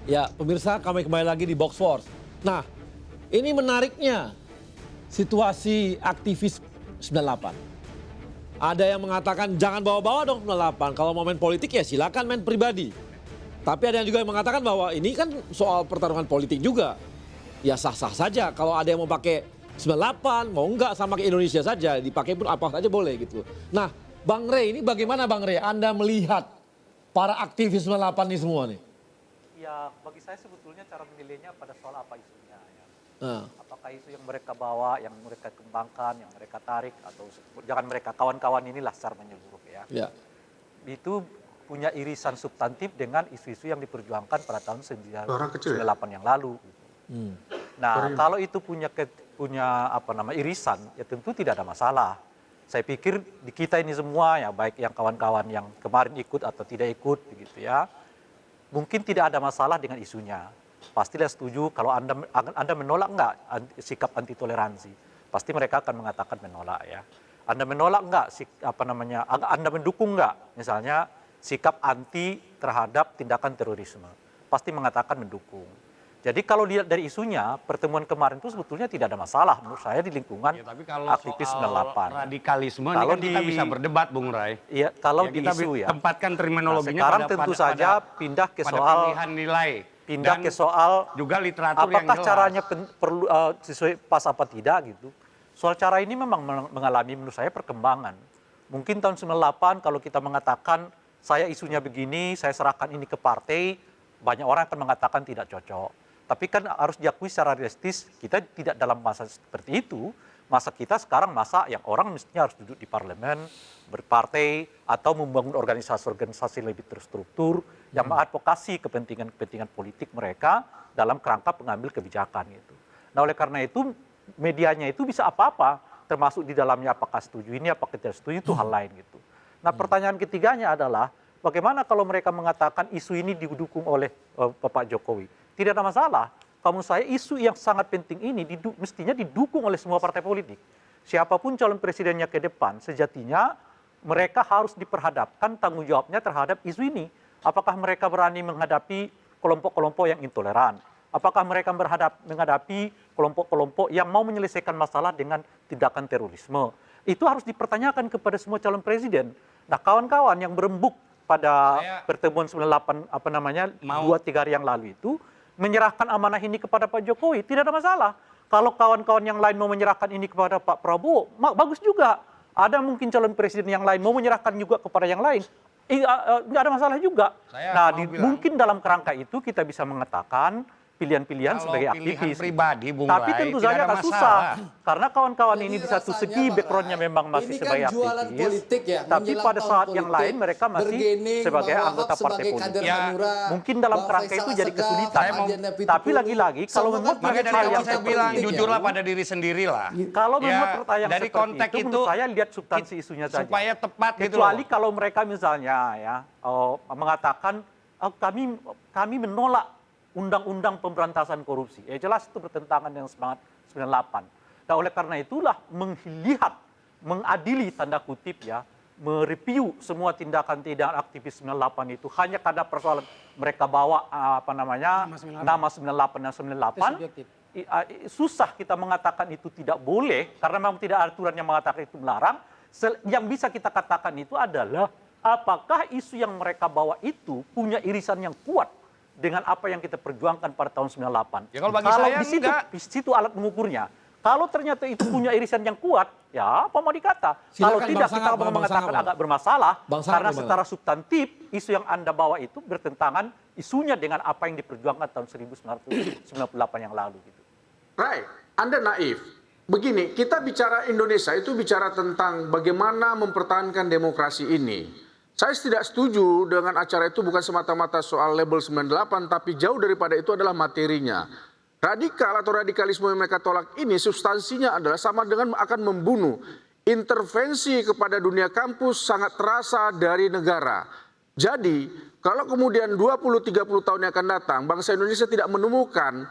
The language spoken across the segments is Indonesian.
Ya, pemirsa, kami kembali lagi di Box Force. Nah, ini menariknya situasi aktivis 98. Ada yang mengatakan jangan bawa-bawa dong 98. Kalau mau main politik ya silakan main pribadi. Tapi ada yang juga yang mengatakan bahwa ini kan soal pertarungan politik juga. Ya sah-sah saja kalau ada yang mau pakai 98, mau enggak sama ke Indonesia saja, dipakai pun apa saja boleh gitu. Nah, Bang Rey ini bagaimana Bang Rey? Anda melihat para aktivis 98 ini semua nih? Ya, bagi saya sebetulnya cara menilainya pada soal apa isunya. Ya. Nah, Apakah isu yang mereka bawa, yang mereka kembangkan, yang mereka tarik, atau jangan mereka kawan-kawan inilah secara menyeluruh ya. ya. Itu punya irisan substantif dengan isu-isu yang diperjuangkan pada tahun 98 yang lalu. Nah, kalau itu punya irisan, ya tentu tidak ada masalah. Saya pikir di kita ini semua ya, baik yang kawan-kawan yang kemarin ikut atau tidak ikut, begitu ya. Mungkin tidak ada masalah dengan isunya. Pastilah setuju kalau Anda menolak enggak sikap anti toleransi. Pasti mereka akan mengatakan menolak ya. Anda menolak enggak Anda mendukung enggak misalnya sikap anti terhadap tindakan terorisme. Pasti mengatakan mendukung. Jadi kalau dilihat dari isunya, pertemuan kemarin itu sebetulnya tidak ada masalah menurut saya di lingkungan ya, tapi kalau aktivis soal 98. radikalisme Kalau ini kan kita bisa berdebat, Bung Rai. Iya, kalau Ya, di kita isu ya. tempatkan terminologinya Sekarang tentu saja pindah ke soal pilihan nilai. pindah Dan ke soal juga literatur yang apakah jelas. caranya perlu sesuai pas apa tidak gitu. Soal cara ini memang mengalami menurut saya perkembangan. Mungkin tahun 98 kalau kita mengatakan saya isunya begini, saya serahkan ini ke partai, banyak orang akan mengatakan tidak cocok. Tapi kan harus diakui secara realistis kita tidak dalam masa seperti itu. Masa kita sekarang masa yang orang mestinya harus duduk di parlemen, berpartai, atau membangun organisasi-organisasi lebih terstruktur yang mengadvokasi kepentingan-kepentingan politik mereka dalam kerangka pengambil kebijakan gitu. Nah oleh karena itu medianya itu bisa apa-apa, termasuk di dalamnya apakah setuju ini, apakah tidak setuju itu hal lain gitu. Nah pertanyaan ketiganya adalah bagaimana kalau mereka mengatakan isu ini didukung oleh Bapak Jokowi? Tidak ada masalah. Kamu saya isu yang sangat penting ini mestinya didukung oleh semua partai politik. Siapapun calon presidennya ke depan, sejatinya mereka harus diperhadapkan tanggung jawabnya terhadap isu ini. Apakah mereka berani menghadapi kelompok-kelompok yang intoleran? Apakah mereka menghadapi kelompok-kelompok yang mau menyelesaikan masalah dengan tindakan terorisme? Itu harus dipertanyakan kepada semua calon presiden. Nah, kawan-kawan yang berembuk pada pertemuan 98 2-3 hari yang lalu itu menyerahkan amanah ini kepada Pak Jokowi, tidak ada masalah. Kalau kawan-kawan yang lain mau menyerahkan ini kepada Pak Prabowo, bagus juga. Ada mungkin calon presiden yang lain mau menyerahkan juga kepada yang lain. Nggak ada masalah juga. Mungkin dalam kerangka itu kita bisa mengatakan pilihan-pilihan sebagai aktivis. Pribadi, Bung Tapi Rai, tentu saja akan susah. Karena kawan-kawan ini di satu rasanya, segi Pak backgroundnya Rai, memang masih ini kan sebagai jualan aktivis. politik ya, Tapi menjelang pada tahun saat yang politik, lain mereka masih bergening sebagai bahwa anggota Ahok partai sebagai kader politik. Hanura, Mungkin dalam bahwa kerangka Faisal itu jadi Asegaf, kesulitan. Adian Napi Tapi Tupulu, lagi-lagi kalau semua memang kan Makanya punya dari hal awal yang saya bilang penting ya. jujurlah pada diri sendiri lah. Kalau memang Ya, pertanyaan dari seperti konteks itu, menurut saya lihat substansi isunya saja. supaya tepat gitu Kecuali loh. kalau mereka misalnya ya mengatakan kami menolak undang-undang pemberantasan korupsi. Ya jelas itu bertentangan dengan semangat 98. Nah oleh karena itulah mengadili tanda kutip ya, mereview semua tindakan-tindakan aktivis 98 itu hanya karena persoalan mereka bawa nama 98 dan 98. Susah kita mengatakan itu tidak boleh karena memang tidak ada aturan yang mengatakan itu melarang. Yang bisa kita katakan itu adalah apakah isu yang mereka bawa itu punya irisan yang kuat dengan apa yang kita perjuangkan pada tahun 98. Ya, kalau bagi saya enggak. Di situ alat mengukurnya. Kalau ternyata itu punya irisan yang kuat, ya apa mau dikata? Silakan, Kalau tidak Bang kita Sangap, Bang mengatakan Sangap. agak bermasalah Bang Sangap karena gimana? secara substantif isu yang Anda bawa itu bertentangan isunya dengan apa yang diperjuangkan tahun 1998 yang lalu gitu. Rai, Anda naif. Begini, kita bicara Indonesia itu bicara tentang bagaimana mempertahankan demokrasi ini. Saya tidak setuju dengan acara itu bukan semata-mata soal label 98, tapi jauh daripada itu adalah materinya. Radikal atau radikalisme yang mereka tolak ini substansinya adalah sama dengan akan membunuh. Intervensi kepada dunia kampus sangat terasa dari negara. Jadi, kalau kemudian 20-30 tahun yang akan datang, bangsa Indonesia tidak menemukan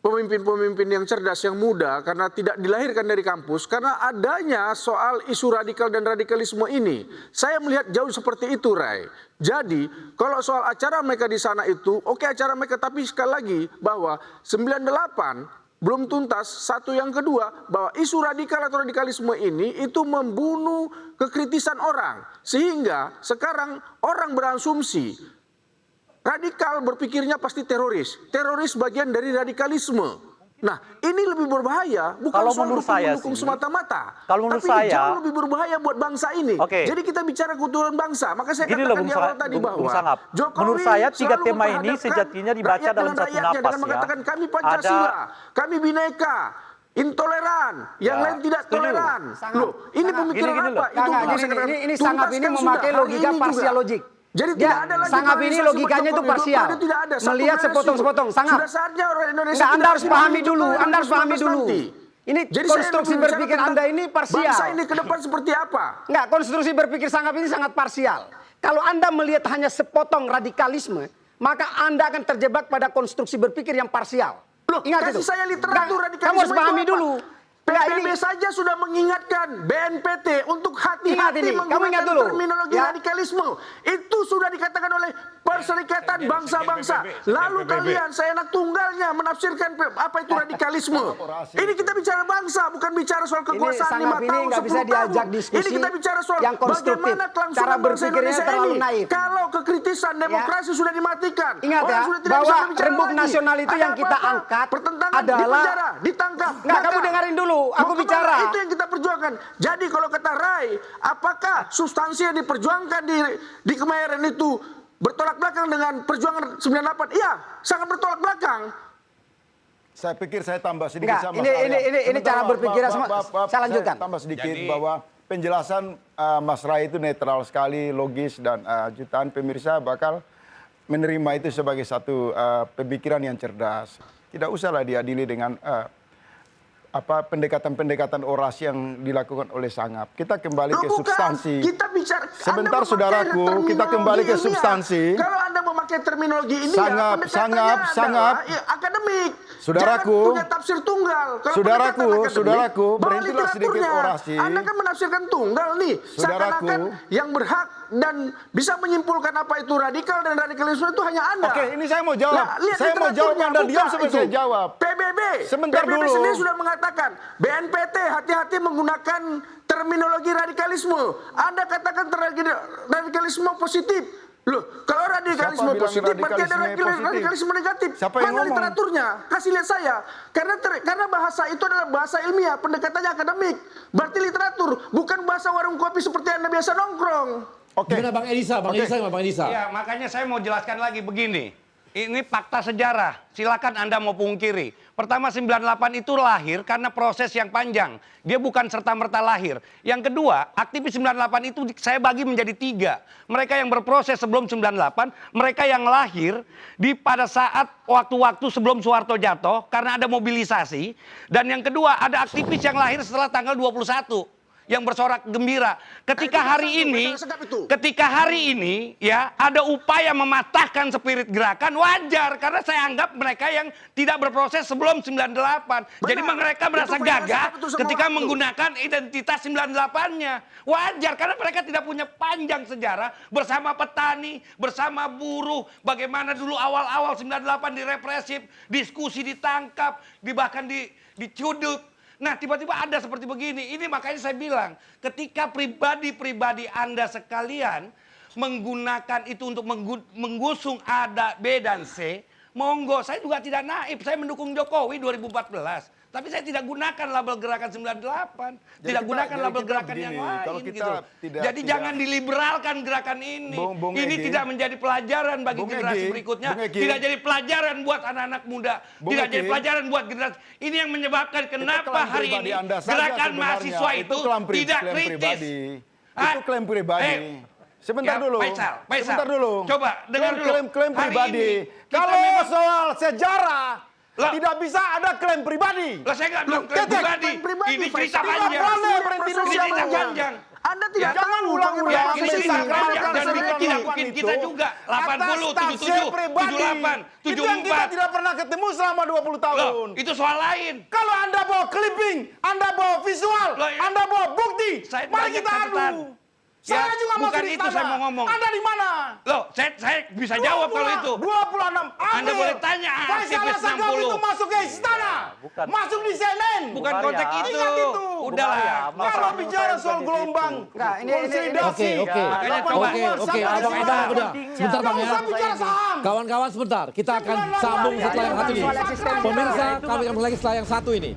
pemimpin-pemimpin yang cerdas, yang muda, karena tidak dilahirkan dari kampus, karena adanya soal isu radikal dan radikalisme ini. Saya melihat jauh seperti itu, Ray. Jadi, kalau soal acara mereka di sana itu, oke acara mereka, tapi sekali lagi bahwa 98 belum tuntas. Satu, yang kedua, bahwa isu radikal atau radikalisme ini itu membunuh kekritisan orang. Sehingga sekarang orang berasumsi radikal berpikirnya pasti teroris. Teroris bagian dari radikalisme. Nah, ini lebih berbahaya, bukan Kalau soal menurut saya dukung sih, semata-mata. kalau menurut tapi saya- jauh lebih berbahaya buat bangsa ini. Oke. Jadi kita bicara keutuhan bangsa. Maka saya Gini loh, katakan Bung di awal tadi Bung bahwa Sangap. Jokowi Menurut saya tiga selalu tema ini memperhadapkan sejatinya dibaca rakyat dalam dengan satu rakyatnya napas, dengan ya. mengatakan kami Pancasila, kami Bhinneka, intoleran, yang Ya, lain tidak setuju. toleran. Sangat. Loh, ini Sangat. pemikiran Gini, apa? loh. Itu Enggak, untuk gini, sekedar ini Sangap ini tuntaskan memakai sudah, hari logika ini juga. parsialogik. Jadi Dia, tidak ada lagi Sangap ini polarisasi logikanya itu Jokowi. parsial. Jokowi tidak ada. Satu Melihat prinsip. sepotong-sepotong. Sangap. Sudah saatnya orang Indonesia Enggak, Anda tidak harus lagi pahami memiliki dulu. toleransi Anda harus pahami 19 dulu. nanti. Ini Jadi saya konstruksi berbicara berpikir tentang Anda ini parsial. Bangsa ini ke depan seperti apa? Enggak, konstruksi berpikir Sangap ini sangat parsial. Kalau Anda melihat hanya sepotong radikalisme, maka Anda akan terjebak pada konstruksi berpikir yang parsial. Loh, Ingat kasih itu. saya literatur Enggak, radikalisme kamu harus itu pahami apa? dulu. Enggak, PBB saja sudah mengingatkan BNPT untuk Ingat hati-hati ini, kamu menggunakan ingat dulu. terminologi Ya. radikalisme. Itu sudah dikatakan oleh Perserikatan Bangsa-Bangsa. Lalu kalian seenak tunggalnya menafsirkan apa itu radikalisme. Ini kita bicara bangsa, bukan bicara soal kekuasaan Sangap 5 ini tahun, nggak bisa 10 diajak tahun. diskusi Ini kita bicara soal yang konstruktif. bagaimana Cara kelangsungan bangsa berpikirnya Indonesia terlalu ini. naif. Kalau kekritisan demokrasi sudah dimatikan. Ingat orang ya, sudah tidak bahwa bisa berbicara rembuk lagi. nasional itu Ada yang kita apa-apa, angkat pertentangan, adalah- dipenjara, ditangkap. Nggak, kamu Maka- dengarin dulu, aku mau kemana? bicara. Itu yang kita perjuangkan. Jadi kalau kata Rai, apakah substansi yang diperjuangkan di Kemayoran itu bertolak belakang dengan perjuangan 98? Iya, sangat bertolak belakang. Saya pikir saya tambah sedikit Enggak, sama ini- Mas Arya. ini Sebentar, cara Pak, berpikirnya Pak, semua. Pak, Pak, Saya lanjutkan. tambah sedikit Jadi- bahwa penjelasan Mas Ray itu netral sekali, logis, dan jutaan pemirsa bakal menerima itu sebagai satu pemikiran yang cerdas. Tidak usahlah diadili dengan pendekatan-pendekatan orasi yang dilakukan oleh Sangap. Kita kembali ke Loh, bukan. substansi. Kita bicara. Sebentar, Anda memakai saudaraku, kita kembali ke terminologi substansi. ilmiah. Kalau Anda memakai terminologi ini, Sangap, Sangap. akademik. Saudaraku. Jangan punya tafsir tunggal. Kalau Saudaraku, pendekatan akademik, saudaraku, bawa berhentilah sedikit literaturnya. orasi. Anda kan menafsirkan tunggal nih. Saudaraku. Seakan-akan yang berhak dan bisa menyimpulkan apa itu radikal dan radikalisme itu hanya Anda. Oke, ini saya mau jawab. lihat Saya mau jawab, literaturnya, Anda buka diam sampai itu. saya jawab. PBB. Sebentar PBB dulu. sendiri sudah mengatakan BNPT hati-hati menggunakan terminologi radikalisme. Anda katakan radikalisme positif. Loh, kalau radikalisme Siapa bilang positif berarti ada radikalisme positif? radikalisme negatif. Siapa yang Mana ngomong? literaturnya? Kasih lihat saya. Karena bahasa itu adalah bahasa ilmiah, pendekatannya akademik. Berarti literatur, bukan bahasa warung kopi seperti Anda biasa nongkrong. Oke. Gimana Bang Edisa? Bang Edisa gimana Bang Edisa? Ya, makanya saya mau jelaskan lagi begini. Ini fakta sejarah, silakan Anda mau pungkiri. Pertama 98 itu lahir karena proses yang panjang. Dia bukan serta-merta lahir. Yang kedua, aktivis 98 itu saya bagi menjadi 3. Mereka yang berproses sebelum 98, mereka yang lahir pada saat waktu-waktu sebelum Soeharto jatuh karena ada mobilisasi. Dan yang kedua, ada aktivis yang lahir setelah tanggal 21. Yang bersorak gembira. Ketika hari ini ya ada upaya mematahkan spirit gerakan, wajar karena saya anggap mereka yang tidak berproses sebelum 98. Jadi mereka merasa gagah ketika menggunakan identitas 98-nya. Wajar karena mereka tidak punya panjang sejarah bersama petani, bersama buruh, bagaimana dulu awal-awal 98 direpresif, diskusi ditangkap, bahkan dicuduk. Nah, tiba-tiba ada seperti begini. Ini makanya saya bilang, ketika pribadi-pribadi Anda sekalian menggunakan itu untuk menggusung A, B, dan C, monggo. Saya juga tidak naif. Saya mendukung Jokowi 2014. Tapi saya tidak gunakan label gerakan 98. Tidak gunakan label gerakan yang lain. Kalau kita Jadi jangan diliberalkan gerakan ini. Bung Ini Egi. tidak menjadi pelajaran bagi Bung generasi Egi, berikutnya. Bung Egi. Tidak jadi pelajaran buat anak-anak muda. Bung Tidak Egi. jadi pelajaran buat generasi. Ini yang menyebabkan kenapa klaim hari pribadi ini Anda saja gerakan sebenarnya. mahasiswa itu klaim tidak klaim kritis. pribadi. Ah, Itu klaim pribadi. ya, Sebentar dulu. Faisal. Sebentar dulu. Coba dengar dulu. Klaim Hari pribadi. ini kita Kalau memang- soal sejarah Lah. tidak bisa ada klaim pribadi. Lah saya nggak bilang klaim Ketek, pribadi. klaim pribadi, Ini Faisal. cerita Tidak panjang. boleh berhenti dulu Ini cerita dulu. panjang. Anda tidak Ya, tahu jangan ulang-ulang Ya, bagaimana ini proses Bisa, tidak karena tidak proses bikin itu kita juga. 80, atas 77, pribadi. 78, Itu yang kita 74. tidak pernah ketemu selama 20 tahun. Loh, itu soal lain. Kalau Anda bawa clipping, Anda bawa visual, Loh, ya. Anda bawa bukti, Saya mari banyak kita catatan. adu. Ya, Saya juga bukan masuk di itu istana. saya mau ngomong. Anda di mana? Loh, saya bisa jawab kalau itu. 26 April. Anda boleh tanya Faisal aktivis Asgaf 60. itu masuk ke istana. bukan. Masuk di CNN. Bukan Bung konteks Arya. itu. Ingat itu. Udahlah. Bung Arya, Kalau Masalah bicara menurut saya soal bukan di gelombang, Enggak, ini- konsolidasi, Oke. Makanya dapat coba. uang Oke, sampai Abang ke Eda, sana. udah. Sebentar Bang Nggak ya. usah bicara saham. Kawan-kawan sebentar, kita akan sambung setelah yang satu ini. soal eksistensial. Pemirsa, Itu kami akan lagi setelah yang satu ini.